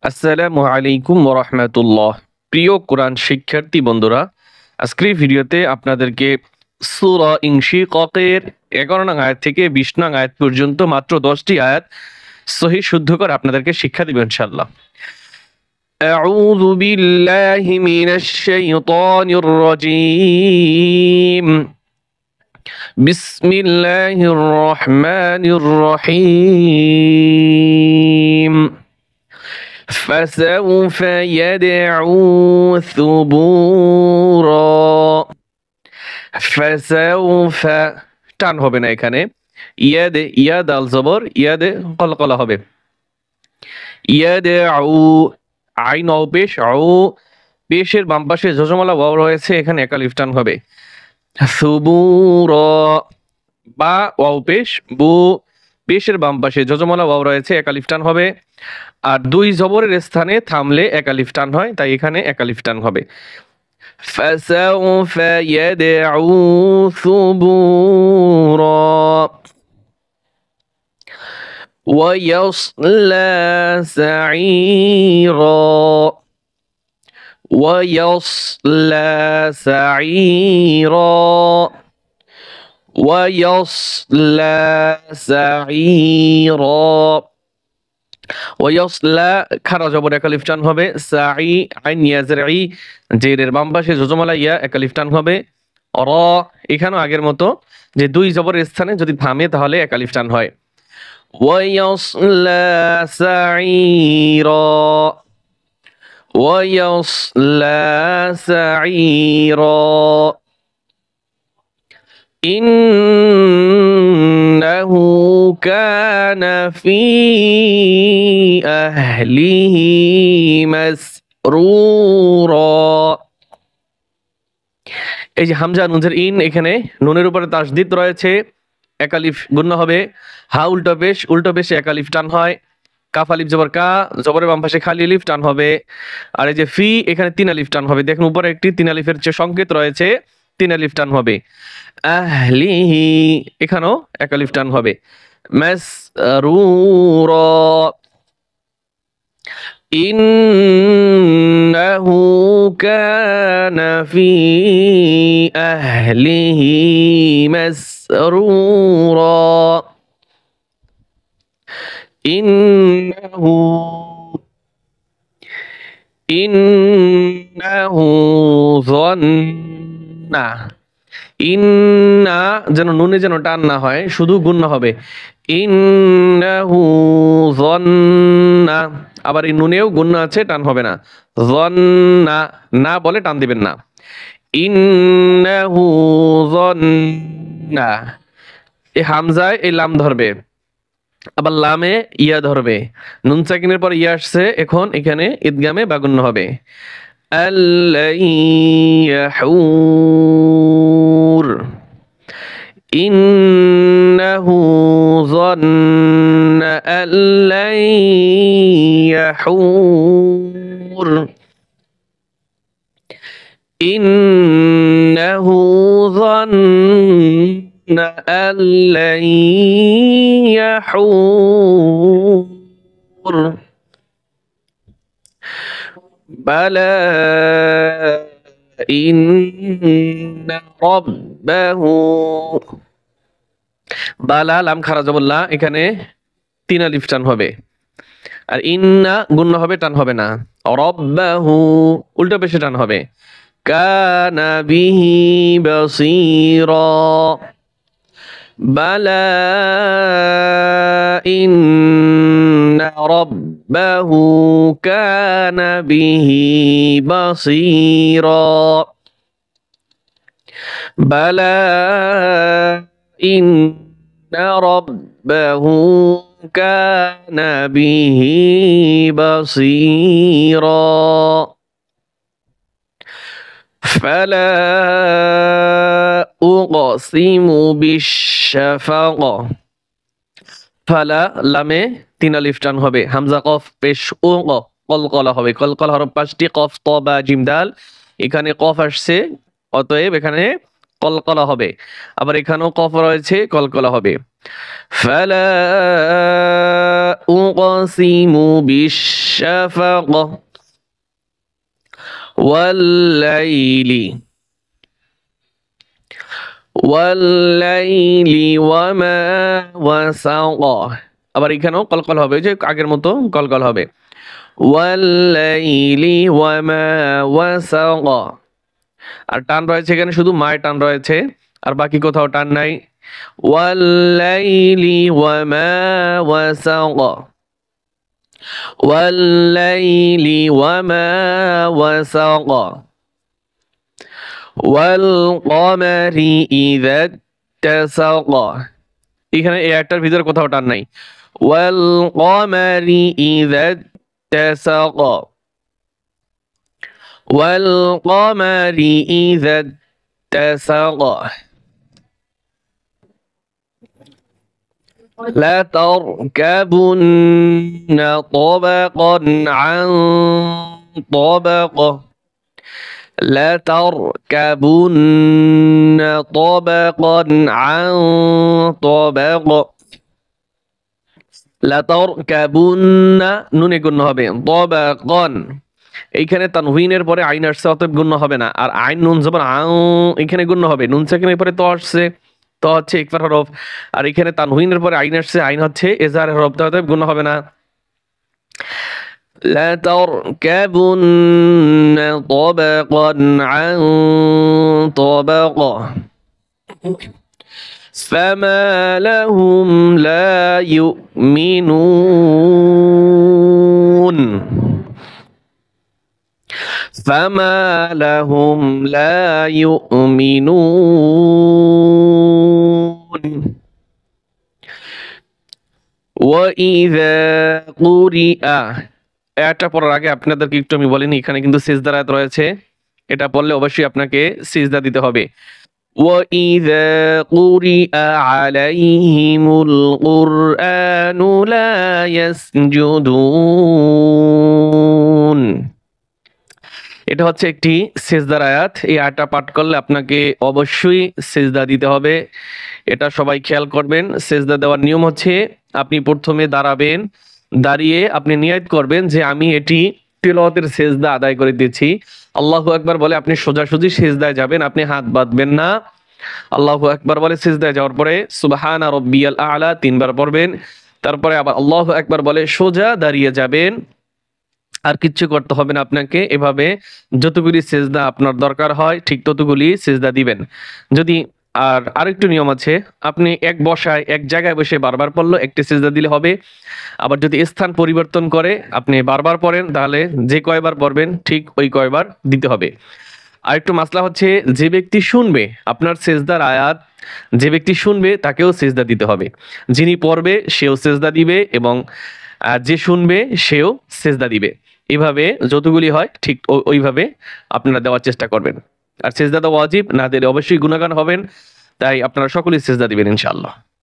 আসসালামু আলাইকুম ওয়া রাহমাতুল্লাহ। প্রিয় কোরআন শিক্ষার্থী বন্ধুরা, আজকের এই ভিডিওতে আপনাদেরকে সূরা ইনশিকাকের 11 নং আয়াত থেকে 20 নং আয়াত পর্যন্ত মাত্র 10টি আয়াত সহিহ শুদ্ধ করে আপনাদেরকে শিক্ষা দিব ইনশাআল্লাহ। আউযু বিল্লাহি মিনাশ শাইতানির রাজীম। বিসমিল্লাহির রহমানির রহিম। فسوف يدعو ثبورا। فسوف টান হবে না এখানে, ইয়াদে ইয়াদ আল জবর ইয়াদে কলকলা হবে। ইয়াদউ আইন ও পেশ আউ, পেশের বাম পাশে যজমালা ওয়াও রয়েছে, এখানে একালিফ টান হবে। সুবুরা বা ওয়াও পেশ বু, পেশের বাম পাশে যজমালা ওয়াও রয়েছে, একালিফ টান হবে। আর দুই জবরের স্থানে থামলে একালিফ টান হয়, তাই এখানে একালিফ টান হবে। ফাসাউফা ইয়াদউ সুবুরা ওয়া ইয়াসলা সাঈরা ওয়া ইয়াসলা সাঈরা ওয়া ইয়াসলা সাঈরা। ওয়াসলা খারা জবর একালিফ টান হবে। সাই আইন ইয়াজরি, জেরের বাম পাশে যজমালা ইয়া একালিফ টান হবে। র এখানেও আগের মতো, যে দুই জবরের স্থানে যদি থামে তাহলে একালিফ টান হয়। ওয়াসলা সাঈরা ওয়াসলা সাঈরা। ইন্নাহু কানা ফি আহলিহি মাসরুরা। এই যে হামজা নুনের ইন, এখানে নুনের উপরে তাসদীদ রয়েছে, একালিফ গুণনা হবে। হা উল্টো পেশে একালিফ টান হয়। কাফ আলিফ জবর কা, জবরের বাম পাশে খালি আলিফ টান হবে। আর এই যে ফি, এখানে 3 আলিফ টান হবে। দেখুন উপরে একটি 3 আলিফের যে সংকেত রয়েছে, 3 আলিফ টান হবে। আহলিহি এখানেও একালিফ টান হবে। মাসরুরা ইন্নাহু কানা ফি আহলিহি মাসরুরা। ইন্নাহু যান্না, ইন্না যেন নুনে যেন টান না হয়, শুধু গুণনা হবে। ইন্নাহু যান্না, আবার এই নুনেও গুণনা আছে, টান হবে না। যান্না না বলে টান দিবেন না। ইন্নাহু যান্না, এই হামজায় এই লাম ধরবে, আবার লামে ইয়া ধরবে। নুন সাকিনের পর ইয়া আসছে, এখন এখানে ইদগামে বা গুণনা হবে। আল-ইয়াহুর ইন্নাহু যান্না আল-ইয়াহুর ইন্নাহু যান্না আল-ইয়াহুর বালা ইন্না রাব্বাহু। বালা লাম খারা জবল্লা, এখানে 3 আলিফ টান হবে। আর ইন্না গুণনা হবে, টান হবে না। রাব্বাহু উল্টো পেশে টান হবে। কানা বিহি বাসীরা বালা ইন্না রাব্বাহু কানা বিহি বাসীরা বালা ইন্না রাব্বাহু কানা বিহি বাসীরা। ফালা উকসিমু বিশ-শাফাক। ফালা লামে 3 আলিফ টান হবে। হামজা কফ পেশ ও কলকলা হবে। কলকলা হরফ 5টি, কফ ত বা জিম দাল, এখানে কফ আসছে, অতএব এখানে কলকলা হবে। আবার এখানেও কফ রয়েছে, কলকলা হবে। ফালা উকসিমু বিশ-শাফাক ওয়াল-লাইলি ওয়ামা ওয়াসাক। আবার এখানেও কলকল হবে, যে আগের মতো কলকল হবে। ওয়াল-লাইলি ওয়ামা ওয়াসাক। আর টান রয়েছে এখানে, শুধু মায় টান রয়েছে, আর বাকি কোথাও টান নাই। ওয়াল-লাইলি ওয়ামা ওয়াসাক ওয়াল-লাইলি ওয়ামা ওয়াসাক ওয়াল কমারি ইযা ইত্তাসাক। এখানে এই একটার ভিতরে কোথাও টান নাই। ওয়াল কমারি ইযা ইত্তাসাক ওয়াল কমারি ইযা ইত্তাসাক। لتركبن طبقا عن طبق لتركبن طبقا عن طبق لتركبن নুনে গুণ হবে طبقا। এইখানে তানউইনের পরে আইন আসছে, অতএব গুণ হবে না। আর আইন নুন জবর আউ, এখানে গুণ হবে। নুন সাকিনের পরে তো আসছে, তো হচ্ছে ইকফার হরফ। আর এখানে তানউইনের পরে আইন আসছে, আইন হচ্ছে এজার হরফ, তো অতএব গুণ হবে না। لتركبن طبقا عن طبق فما لهم لا يؤمنون فما لهم لا يؤمنون وإذا قرئ। এটা পড়ার আগে আপনাদেরকে একটু আমি বলিনি, এখানে কিন্তু সিজদার আয়াত রয়েছে, এটা পড়লে অবশ্যই আপনাকে সিজদা দিতে হবে। وَإِذَا قُرِئَ عَلَيْهِمُ الْقُرْآنُ لَا يَسْجُدُونَ। এটা হচ্ছে একটি সিজদার আয়াত। এই আয়াতটা পাঠ করলে আপনাকে অবশ্যই সিজদা দিতে হবে, এটা সবাই খেয়াল করবেন। সিজদা দেওয়ার নিয়ম হচ্ছে, আপনি প্রথমে দাঁড়াবেন, দাঁড়িয়ে আপনি নিয়ত করবেন যে আমি এটি তিলাওয়াতের সিজদা আদায় করে দিয়েছি। আল্লাহু আকবার বলে আপনি সোজাসুজি সিজদায় যাবেন, আপনি হাত বাঁধবেন না। আল্লাহু আকবার বলে সিজদায় যাওয়ার পরে সুবহানা রাব্বিয়াল আ'লা 3 বার পড়বেন। তারপরে আবার আল্লাহু আকবার বলে সোজা দাঁড়িয়ে যাবেন, আর কিচ্ছু করতে হবে না আপনাকে। এভাবে যতগুলি সিজদা আপনার দরকার হয় ঠিক ততগুলি সিজদা দিবেন। যদি আর আরেকটু নিয়ম আছে, আপনি এক জায়গায় বসে বারবার পড়লে একটি সিজদা দিলে হবে। আবার যদি স্থান পরিবর্তন করে আপনি বারবার পড়েন, তাহলে যে কয়বার পড়বেন ঠিক ওই কয়বার দিতে হবে। আরেকটু মাসলা হচ্ছে, যে ব্যক্তি শুনবে আপনার সিজদার আয়াত, যে ব্যক্তি শুনবে তাকেও সিজদা দিতে হবে। যিনি পড়বে সেও সিজদা দিবে, এবং যে শুনবে সেও সিজদা দিবে। এভাবে যতগুলি হয় ঠিক ওইভাবে আপনারা দেওয়ার চেষ্টা করবেন। আর সিজদা তো ওয়াজিব, না দিলে অবশ্যই গুনাহগার হবেন, তাই আপনারা সকলেই সিজদা দিবেন ইনশাআল্লাহ।